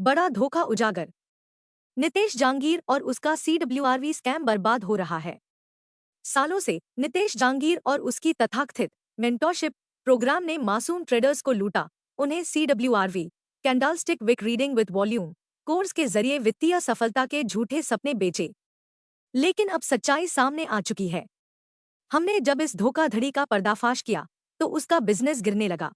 बड़ा धोखा उजागर। नितेश जांगीर और उसका CWRV स्कैम बर्बाद हो रहा है। सालों से नितेश जांगीर और उसकी तथाकथित मेंटरशिप प्रोग्राम ने मासूम ट्रेडर्स को लूटा, उन्हें CWRV candlestick wick reading with volume course के जरिए वित्तीय सफलता के झूठे सपने बेचे। लेकिन अब सच्चाई सामने आ चुकी है। हमने जब इस धोखाधड़ी का पर्दाफाश किया तो उसका बिजनेस गिरने लगा।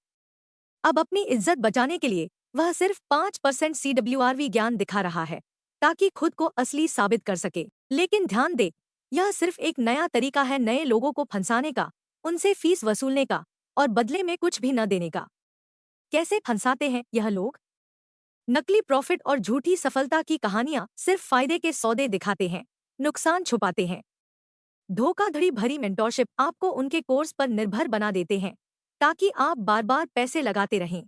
अब अपनी इज्जत बचाने के लिए वह सिर्फ 5% CWRV ज्ञान दिखा रहा है ताकि खुद को असली साबित कर सके। लेकिन ध्यान दे, यह सिर्फ एक नया तरीका है नए लोगों को फंसाने का, उनसे फीस वसूलने का और बदले में कुछ भी न देने का। कैसे फंसाते हैं यह लोग? नकली प्रॉफिट और झूठी सफलता की कहानियां सिर्फ फायदे के सौदे दिखाते हैं, नुकसान छुपाते हैं। धोखाधड़ी भरी मेंटरशिप आपको उनके कोर्स पर निर्भर बना देते हैं ताकि आप बार बार पैसे लगाते रहें।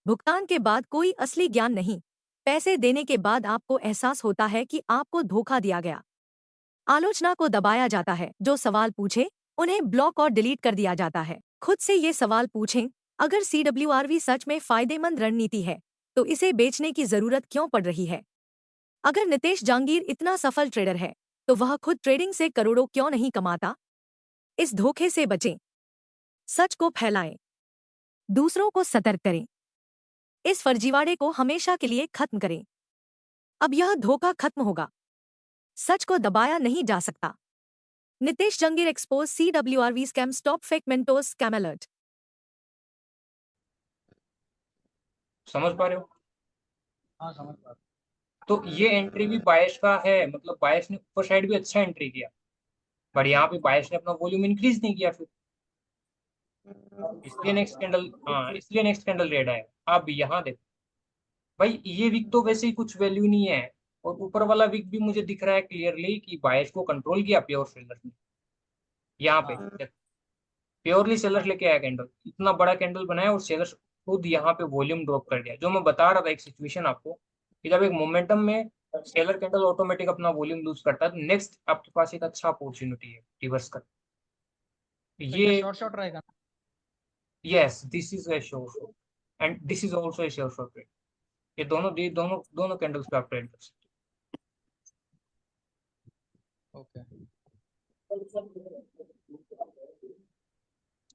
भुगतान के बाद कोई असली ज्ञान नहीं। पैसे देने के बाद आपको एहसास होता है कि आपको धोखा दिया गया। आलोचना को दबाया जाता है, जो सवाल पूछे उन्हें ब्लॉक और डिलीट कर दिया जाता है। खुद से ये सवाल पूछें, अगर CWRV सच में फायदेमंद रणनीति है तो इसे बेचने की जरूरत क्यों पड़ रही है? अगर नितेश जांगीर इतना सफल ट्रेडर है तो वह खुद ट्रेडिंग से करोड़ों क्यों नहीं कमाता? इस धोखे से बचें, सच को फैलाएं, दूसरों को सतर्क करें। इस फर्जीवाड़े को हमेशा के लिए खत्म करें। अब यह धोखा खत्म होगा। सच को दबाया नहीं जा सकता। Nitesh Jangir expose CWRV scam, stop fake Mentos, scam alert. समझ पा रहे हो? हाँ समझ पा रहा तो ये एंट्री भी बायस का है, मतलब बायस ने ऊपर साइड भी अच्छा एंट्री किया, पर यहाँ पे बायस ने अपना वॉल्यूम इंक्रीज नहीं किया फिर, इसलिए नेक्स्ट कैंडल, हाँ इसलिए नेक्स्ट कैंडल रेड आया। अब यहाँ देखो भाई, ये विक तो वैसे ही कुछ वैल्यू नहीं है, और ऊपर वाला विक भी मुझे दिख रहा है क्लियरली कि बायस को कंट्रोल किया प्योर सेलर्स ने। यहाँ पे हाँ। प्योरली सेलर्स लेके आया कैंडल, इतना बड़ा कैंडल बनाया और सेलर्स खुद यहाँ पे वॉल्यूम ड्रॉप कर दिया। जो मैं बता रहा था एक सिचुएशन आपको, कि जब एक मोमेंटम में सेलर कैंडल ऑटोमेटिक अपना वॉल्यूम लूज करता है, तो नेक्स्ट आपके पास एक अच्छा अपॉर्चुनिटी है रिवर्स कर। तो ये शॉर्ट शॉर्ट रहेगा ना? Yes, this is a sure shot and this is also a sure shot trade. ये दोनों दोनों कैंडल्स पे आप ट्रेड कर सकते ओके। हो।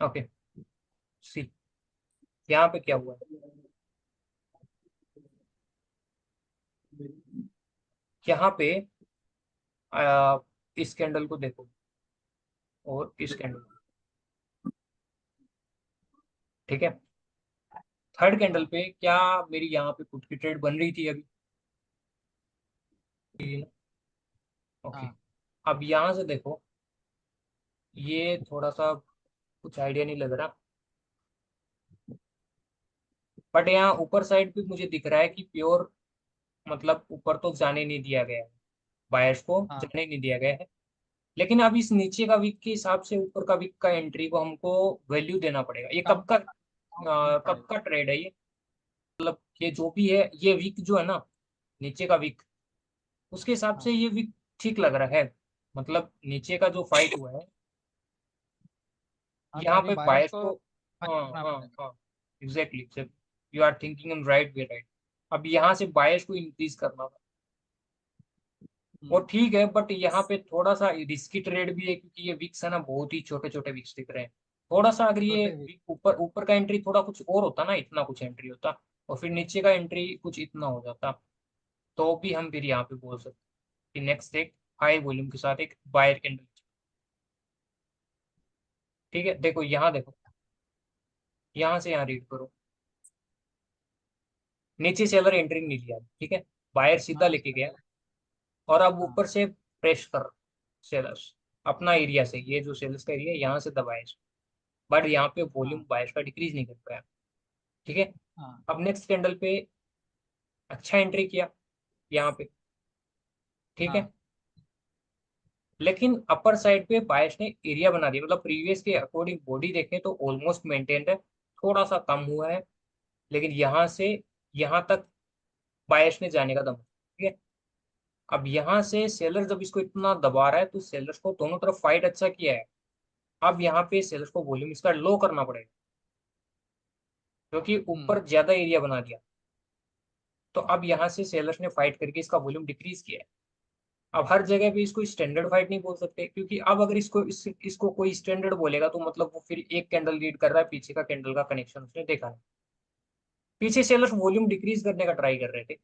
ओके, सी यहाँ पे क्या हुआ है, यहाँ पे इस कैंडल को देखो और इस कैंडल को, ठीक है। थर्ड कैंडल हाँ पे क्या मेरी यहाँ पे पुट की ट्रेड बन रही थी अभी? ओके, हाँ अब यहाँ से देखो, ये थोड़ा सा कुछ आइडिया नहीं लग रहा, बट यहाँ ऊपर साइड पे मुझे दिख रहा है कि प्योर, मतलब ऊपर तो जाने नहीं दिया गया है, बायर्स को हाँ जाने नहीं दिया गया है। लेकिन अब इस नीचे का वीक के हिसाब से ऊपर का वीक का एंट्री को हमको वैल्यू देना पड़ेगा। ये काउंट करना कब पड़ेगा। का ट्रेड है ये? मतलब ये जो भी है, ये वीक जो है ना, नीचे का वीक, उसके हिसाब से हाँ ये वीक ठीक लग रहा है। मतलब नीचे का जो फाइट हुआ है, हाँ, तो यहाँ अभी पे बायर्स बायर्स को को, फाइट हाँ करना हाँ पड़ेगा। हाँ, exactly, you are thinking in right way, right. अब यहाँ से बायर्स को इंक्रीज करना था, वो हम्म, ठीक है, बट यहाँ पे थोड़ा सा रिस्की ट्रेड भी है, क्योंकि ये विक्स है ना, बहुत ही छोटे छोटे विक्स दिख रहे हैं। थोड़ा सा अगर ये छोटे भी। wick ऊपर ऊपर का एंट्री थोड़ा कुछ और होता ना, इतना कुछ एंट्री होता, और फिर नीचे का एंट्री कुछ इतना हो जाता, तो भी हम फिर यहाँ पे बोल सकते कि नेक्स्ट एक हाई वॉल्यूम के साथ एक बायर कैंडल। ठीक है, देखो यहाँ देखो, यहाँ से यहाँ रीड करो, नीचे सेलर एंट्री नहीं लिया, ठीक है, बायर सीधा हाँ लेके गया, और अब हाँ ऊपर से प्रेस कर सेलर्स अपना एरिया से, ये जो सेलर्स का एरिया है यहाँ से दबाए, बट यहाँ पे वॉल्यूम हाँ बायर्स का डिक्रीज नहीं कर पाया। ठीक है, हाँ अब नेक्स्ट कैंडल पे अच्छा एंट्री किया यहाँ पे, ठीक है, हाँ लेकिन अपर साइड पे बायर्स ने एरिया बना दिया, मतलब प्रीवियस के अकॉर्डिंग बॉडी देखें तो ऑलमोस्ट मेंटेन्ड है, थोड़ा सा कम हुआ है, लेकिन यहाँ से यहाँ तक बायर्स ने जाने का दम है, ठीक है। अब यहाँ से सेलर जब इसको इतना दबा रहा है, तो सेलर्स को दोनों तरफ फाइट अच्छा किया है। अब यहाँ पे सेलर्स को वॉल्यूम इसका लो करना पड़ेगा, क्योंकि हम्म, ऊपर ज्यादा एरिया बना दिया। तो अब यहाँ से सेलर्स ने फाइट करके इसका वॉल्यूम डिक्रीज किया है। अब हर जगह पे इसको स्टैंडर्ड फाइट नहीं बोल सकते, क्योंकि अब अगर इसको कोई स्टैंडर्ड बोलेगा तो मतलब वो फिर एक कैंडल रीड कर रहा है, पीछे का कैंडल का कनेक्शन उसने देखा नहीं। पीछे सेलर्स वॉल्यूम डिक्रीज करने का ट्राई कर रहे थे,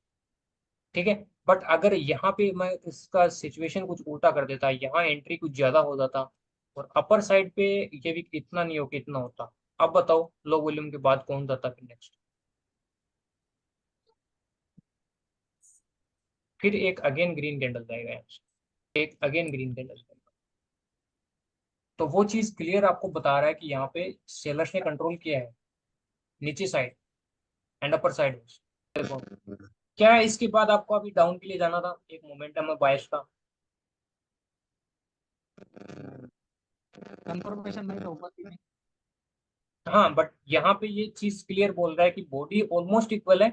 ठीक है। बट अगर यहाँ पे मैं इसका सिचुएशन कुछ उल्टा कर देता, यहाँ एंट्री कुछ ज्यादा हो जाता और अपर साइड पे ये भी इतना नहीं हो कि इतना होता, अब बताओ लो वॉल्यूम के बाद कौन जाता फिर नेक्स्ट? फिर एक अगेन ग्रीन कैंडल जाएगा यहाँ से, एक अगेन ग्रीन कैंडल जाएगा। तो वो चीज क्लियर आपको बता रहा है कि यहाँ पे सेलर्स ने कंट्रोल किया है नीचे साइड एंड अपर साइड। देखो क्या है, इसके बाद आपको अभी डाउन के लिए जाना था, एक मोमेंटम है बायस का। कंफर्मेशन नहीं तो ऊपर की नहीं। हाँ बट यहाँ पे ये चीज क्लियर बोल रहा है कि बॉडी ऑलमोस्ट इक्वल है।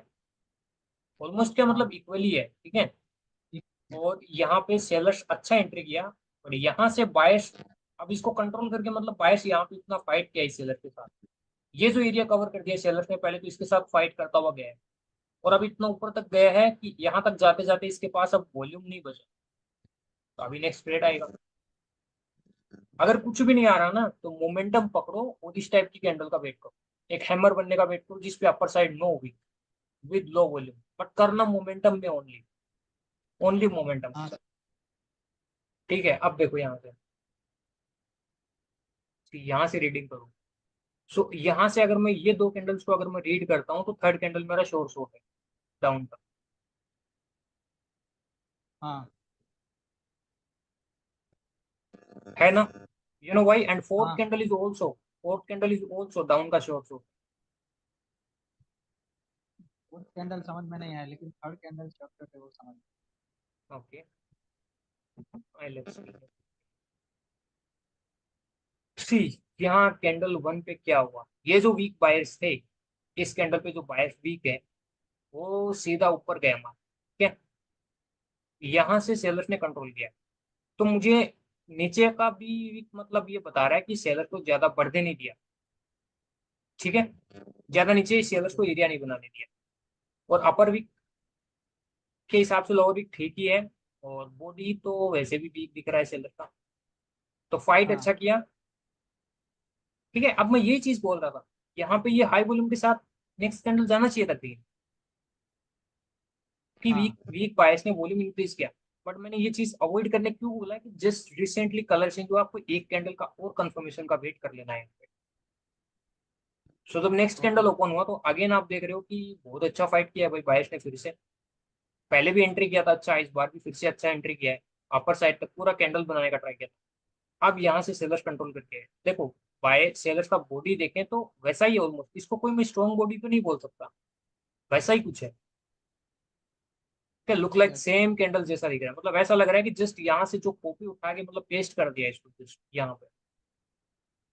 ऑलमोस्ट क्या हाँ मतलब इक्वल ही है, ठीक है। ठीक है। और यहाँ पे सेलर्स अच्छा एंट्री किया और यहाँ से बायस अब इसको कंट्रोल करके, मतलब बायस यहाँ पे इतना फाइट किया इस सेलर के साथ, ये जो एरिया कवर कर दिया सेलर्स ने, पहले तो इसके साथ फाइट करता हुआ गया है और अब इतना ऊपर तक गया है कि यहाँ तक जाते जाते इसके पास अब वॉल्यूम नहीं बचा। तो अभी नेक्स्ट ट्रेड आएगा। अगर कुछ भी नहीं आ रहा ना तो मोमेंटम पकड़ो और इस टाइप की कैंडल का वेट करो, एक हैमर बनने का वेट करो जिसपे upper side no wick with low volume, but करना मोमेंटम में ओनली, ओनली मोमेंटम। हाँ ठीक है, अब देखो यहाँ से, यहाँ से रीडिंग करो। सो यहाँ से अगर मैं ये दो कैंडल्स को अगर मैं रीड करता हूँ तो थर्ड कैंडल मेरा शोर शॉर्ट है डाउन का, हाँ है ना? You know why? And fourth हाँ। Candle is also, fourth candle is also down का शोर शॉर्ट। वो कैंडल समझ में नहीं आया, लेकिन थर्ड कैंडल चैप्टर है वो समझ में। Okay, I let's see. यहाँ कैंडल वन पे क्या हुआ, ये जो वीक बायर्स थे, इस कैंडल पे जो बायर्स वीक है वो सीधा ऊपर गया हमारा, ठीक है। यहाँ से सेलर्स ने कंट्रोल किया, तो मुझे नीचे का भी वीक मतलब ये बता रहा है कि सेलर को ज्यादा बढ़ने नहीं दिया, ठीक है। ज्यादा नीचे सेलर्स को एरिया नहीं बनाने दिया, और अपर वीक के हिसाब से लोअर वीक ठीक ही है, और बॉडी तो वैसे भी वीक दिख रहा है सेलर का, तो फाइट हाँ अच्छा किया, ठीक है। अब मैं ये चीज बोल रहा था, यहाँ पे ये हाई वॉल्यूम के साथ नेक्स्ट कैंडल जाना चाहिए था ग्रीन, कि वीक हाँ वीक बायस ने वॉल्यूम इंक्रीज किया। बट मैंने ये चीज अवॉइड करने क्यों बोला कि जस्ट रिसेंटली कलर चेंज हुआ, आपको एक कैंडल का और कंफर्मेशन का वेट कर लेना है। सो जब नेक्स्ट कैंडल ओके। ओपन हुआ तो अगेन आप देख रहे हो कि बहुत अच्छा फाइट किया है भाई बायस ने फिर से, पहले भी एंट्री किया था अच्छा, इस बार भी फिर से अच्छा एंट्री किया है, अपर साइड तक पूरा कैंडल बनाने का ट्राई किया था। अब यहाँ से सेलर्स कंट्रोल करके है, देखो बाय सेलर्स का बॉडी देखें तो वैसा ही ऑलमोस्ट, इसको कोई मैं स्ट्रॉन्ग बॉडी तो नहीं बोल सकता, वैसा ही कुछ है, लुक ठीक लाइक है। सेम कैंडल जैसा दिख रहा है, मतलब ऐसा लग रहा है कि जस्ट यहाँ से जो कॉपी उठा के मतलब पेस्ट कर दिया इसको जस्ट यहाँ पे।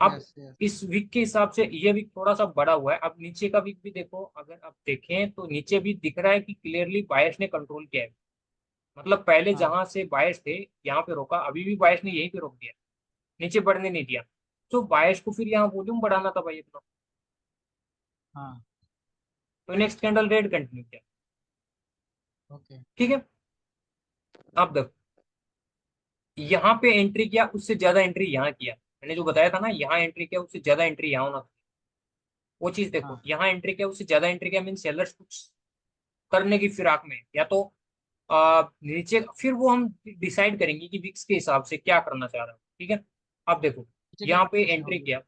अब यस यस। इस वीक के हिसाब से ये वीक थोड़ा सा बड़ा हुआ है, अब नीचे का वीक भी देखो, अगर आप देखें तो नीचे भी दिख रहा है कि क्लियरली बायर्स ने कंट्रोल किया है, मतलब पहले हाँ जहां से बायर्स थे यहाँ पे रोका, अभी भी बायर्स ने यहीं पे रोक दिया, नीचे बढ़ने नहीं दिया। तो बायर्स को फिर यहाँ वॉल्यूम बढ़ाना था भाई अपना, हाँ। तो नेक्स्ट कैंडल रेड कंटिन्यू किया, ओके। ठीक है। अब देखो यहाँ पे एंट्री किया, उससे ज्यादा एंट्री यहाँ किया, मैंने जो बताया था ना, यहाँ एंट्री किया उससे ज्यादा एंट्री यहाँ होना था। वो चीज देखो, हाँ यहाँ एंट्री किया उससे ज्यादा एंट्री किया, मीन सेलर्स कुछ करने की फिराक में, या तो नीचे, फिर वो हम डिसाइड करेंगे कि विक्स के हिसाब से क्या करना चाह रहा है, ठीक है। अब देखो नीचे की यहाँ पे कंफर्मेशन एंट्री होगी। किया,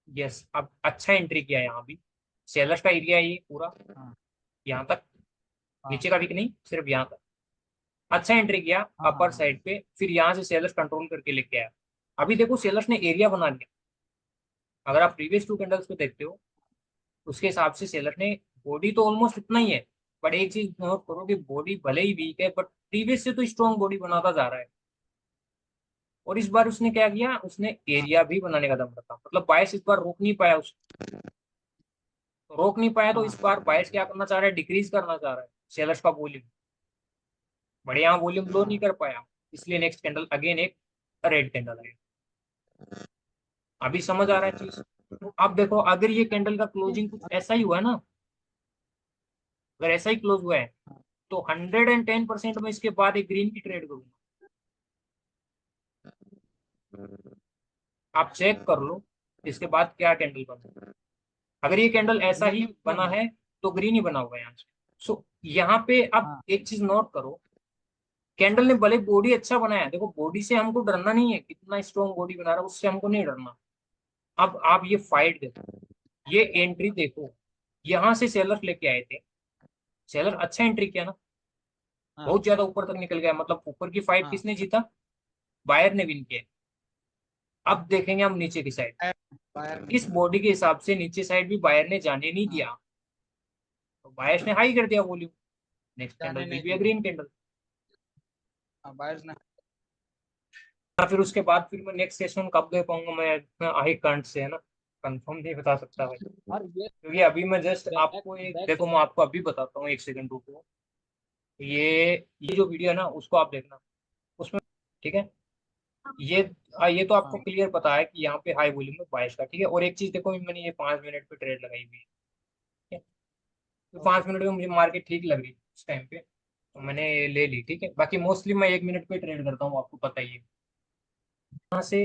यस अब अच्छा एंट्री किया यहाँ भी, सेलर्स का एरिया है ये पूरा हाँ यहाँ तक, हाँ नीचे का वीक नहीं, सिर्फ यहाँ तक अच्छा एंट्री किया हाँ हाँ अपर हाँ। साइड पे, फिर यहाँ से सेलर्स कंट्रोल करके लेके आया। अभी देखो सेलर्स ने एरिया बना लिया, अगर आप प्रीवियस टू कैंडल्स को देखते हो उसके हिसाब से सेलर ने, बॉडी तो ऑलमोस्ट इतना ही है, बट एक चीज नोट करो कि बॉडी भले ही वीक है बट प्रीवियस से तो स्ट्रॉन्ग बॉडी बनाता जा रहा है, और इस बार उसने क्या किया, उसने एरिया भी बनाने का दम रखा, मतलब बायस इस बार रोक नहीं पाया रोक नहीं पाया, तो हाँ इस बार बायस क्या करना चाह रहा है, डिक्रीज करना चाह रहा है सेलर्स का वॉल्यूम, बट यहाँ वॉल्यूम लो नहीं हाँ। कर पाया, इसलिए नेक्स्ट कैंडल अगेन एक रेड कैंडल है। अभी समझ आ रहा है चीज? तो अब देखो अगर ये कैंडल का क्लोजिंग कुछ ऐसा ही हुआ ना, अगर ऐसा ही क्लोज हुआ है तो 110% में इसके बाद एक ग्रीन की ट्रेड करूंगा। आप चेक कर लो इसके बाद क्या कैंडल बना। अगर ये कैंडल ऐसा ही बना है तो ग्रीन ही बना हुआ है यहाँ से। सो यहाँ पे अब हाँ एक चीज नोट करो, कैंडल ने भले बॉडी अच्छा बनाया, देखो बॉडी से हमको डरना नहीं है, कितना स्ट्रॉन्ग बॉडी बना रहा है उससे हमको नहीं डरना। अब आप ये फाइट देखो, ये एंट्री देखो, यहाँ से सेलर लेके आए थे, सेलर अच्छा एंट्री किया ना, हाँ बहुत ज्यादा ऊपर तक निकल गया, मतलब ऊपर की फाइट हाँ किसने जीता, बायर ने विन किया। अब देखेंगे हम नीचे की साइड, बायर में इस बॉडी के हिसाब से नीचे साइड भी बायर ने जाने नहीं हाँ दिया, तो बायर्स ने हाई कर दिया वॉल्यूम, नेक्स्ट जाने कैंडल नहीं विल बी अ दिया। Green candle. हाँ बायर्स ने फिर उसके बाद फिर मैं नेक्स्ट सेशन कब दे पाऊंगा, मैं आई कांट से, है ना, कंफर्म नहीं बता सकता भाई, और ये क्योंकि अभी मैं जस्ट बैक आपको एक बैक देखो, मैं आपको अभी बताता हूँ, एक सेकंड रुको। ये जो वीडियो है ना उसको आप देखना उसमें, ठीक है। ये ये तो आपको हाँ क्लियर पता है कि यहाँ पे हाई वॉल्यूम में बाइस का, ठीक है। और एक चीज देखो, मैंने ये 5 मिनट पे ट्रेड लगाई हुई है, ठीक है? तो ओके 5 मिनट में मुझे मार्केट ठीक लग रही थी उस टाइम पे, तो मैंने ले ली, ठीक है। बाकी मोस्टली मैं 1 मिनट पे ट्रेड करता हूँ, आपको पता ही है। यहाँ से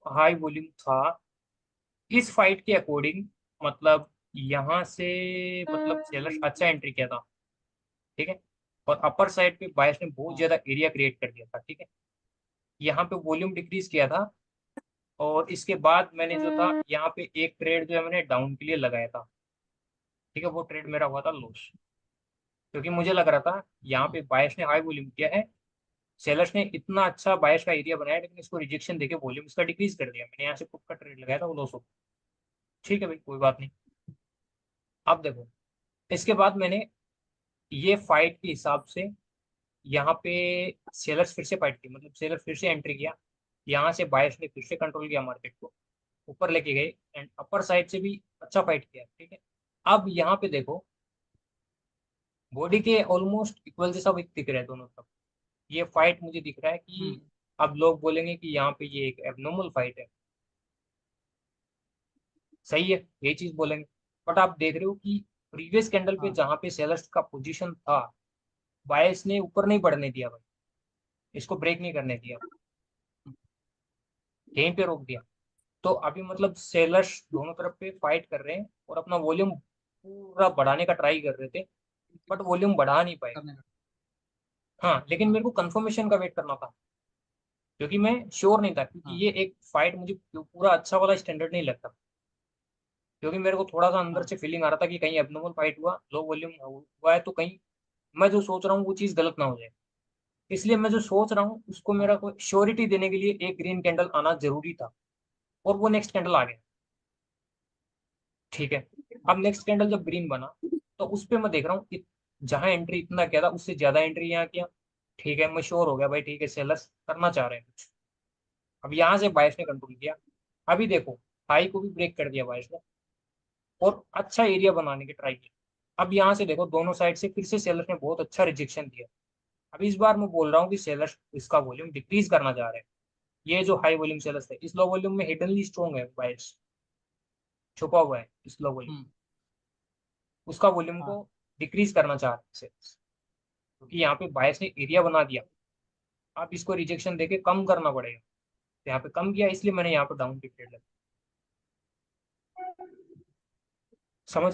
हाई वॉल्यूम था इस फाइट के अकॉर्डिंग, मतलब यहाँ से, मतलब सेलर्स अच्छा एंट्री किया था, ठीक है। और अपर साइड पे बायर्स ने बहुत हाँ ज्यादा एरिया क्रिएट कर दिया था, ठीक है। यहाँ पे वॉल्यूम डिक्रीज किया था, और इसके बाद मैंने जो था यहाँ पे एक ट्रेड जो है मैंने डाउन के लिए लगाया था, ठीक है। वो ट्रेड मेरा हुआ था लॉस, क्योंकि मुझे लग रहा था यहाँ हाँ पे बायर्स ने हाई वॉल्यूम किया है, सेलर्स ने इतना अच्छा बायर्स का एरिया बनाया, लेकिन इसको रिजेक्शन देके वॉल्यूम इसका डिक्रीज कर दिया। मैंने यहाँ से पुट का ट्रेड लगाया था, वो लॉस हो, ठीक है भाई, कोई बात नहीं। अब देखो, इसके बाद मैंने ये फाइट के हिसाब से यहाँ पे सेलर्स फिर से फाइट की, मतलब सेलर्स फिर से एंट्री किया, यहाँ से बायर्स ने फिर से कंट्रोल किया मार्केट को, ऊपर लेके गए, एंड अपर साइड से भी अच्छा फाइट किया, ठीक है। अब यहाँ पे देखो, बॉडी के ऑलमोस्ट इक्वल जैसा भी दिख रहा है दोनों तरफ, ये फाइट मुझे दिख रहा है कि, हम्म अब लोग बोलेंगे कि यहाँ पे ये एक एबनॉर्मल फाइट है, सही है, ये चीज बोलेंगे। बट आप देख रहे हो कि प्रीवियस कैंडल पे हाँ जहाँ पे सेलर्स का पोजीशन था, बायर्स ने ऊपर नहीं बढ़ने दिया भाई, इसको ब्रेक नहीं करने दिया, यहीं पे रोक दिया। तो अभी मतलब सेलर्स दोनों तरफ पे फाइट कर रहे हैं और अपना वॉल्यूम पूरा बढ़ाने का ट्राई कर रहे थे, बट वॉल्यूम बढ़ा नहीं पाए। करने का हाँ, लेकिन हाँ मेरे को कंफर्मेशन का वेट करना था, क्योंकि मैं श्योर नहीं था, क्योंकि हाँ ये एक फाइट मुझे पूरा अच्छा वाला स्टैंडर्ड नहीं लगता, क्योंकि मेरे को थोड़ा सा अंदर हाँ से फीलिंग आ रहा था कि कहीं एबनॉर्मल फाइट हुआ, लो वॉल्यूम हुआ है, तो कहीं मैं जो सोच रहा हूँ वो चीज़ गलत ना हो जाए। इसलिए मैं जो सोच रहा हूँ उसको हाँ मेरा कोई श्योरिटी देने के लिए एक ग्रीन कैंडल आना जरूरी था, और वो नेक्स्ट कैंडल आ गया, ठीक है। अब हाँ नेक्स्ट कैंडल जब ग्रीन बना, तो उस पर मैं देख रहा हूँ कि जहां एंट्री इतना किया था उससे ज्यादा एंट्री यहाँ किया, ठीक है। मैं श्योर हो गया भाई, ठीक है, सेलर्स करना चाह रहे हैं कुछ। अब यहाँ से बायर्स ने कंट्रोल किया, अभी देखो हाई को भी ब्रेक कर दिया बायर्स ने, और अच्छा एरिया बनाने की ट्राई किया। अब यहाँ से देखो दोनों साइड से फिर से सेलर्स ने बहुत अच्छा रिजेक्शन दिया। अब इस बार मैं बोल रहा हूँ कि सेलर्स इसका वॉल्यूम डिक्रीज करना चाह रहे हैं। ये जो हाई वॉल्यूम सेलर्स है, इस लो वॉल्यूम में हिडनली स्ट्रॉन्ग है बायर्स, छुपा हुआ है इस लो वॉल्यूम, हम्म उसका वॉल्यूम को हाँ डिक्रीज करना चाह रहे हैं, क्योंकि यहाँ पे बायर्स ने एरिया बना दिया। अब इसको रिजेक्शन देके कम करना पड़ेगा, तो यहाँ पे कम किया, इसलिए मैंने यहाँ पे डाउन की ट्रेड लगी, समझ गए।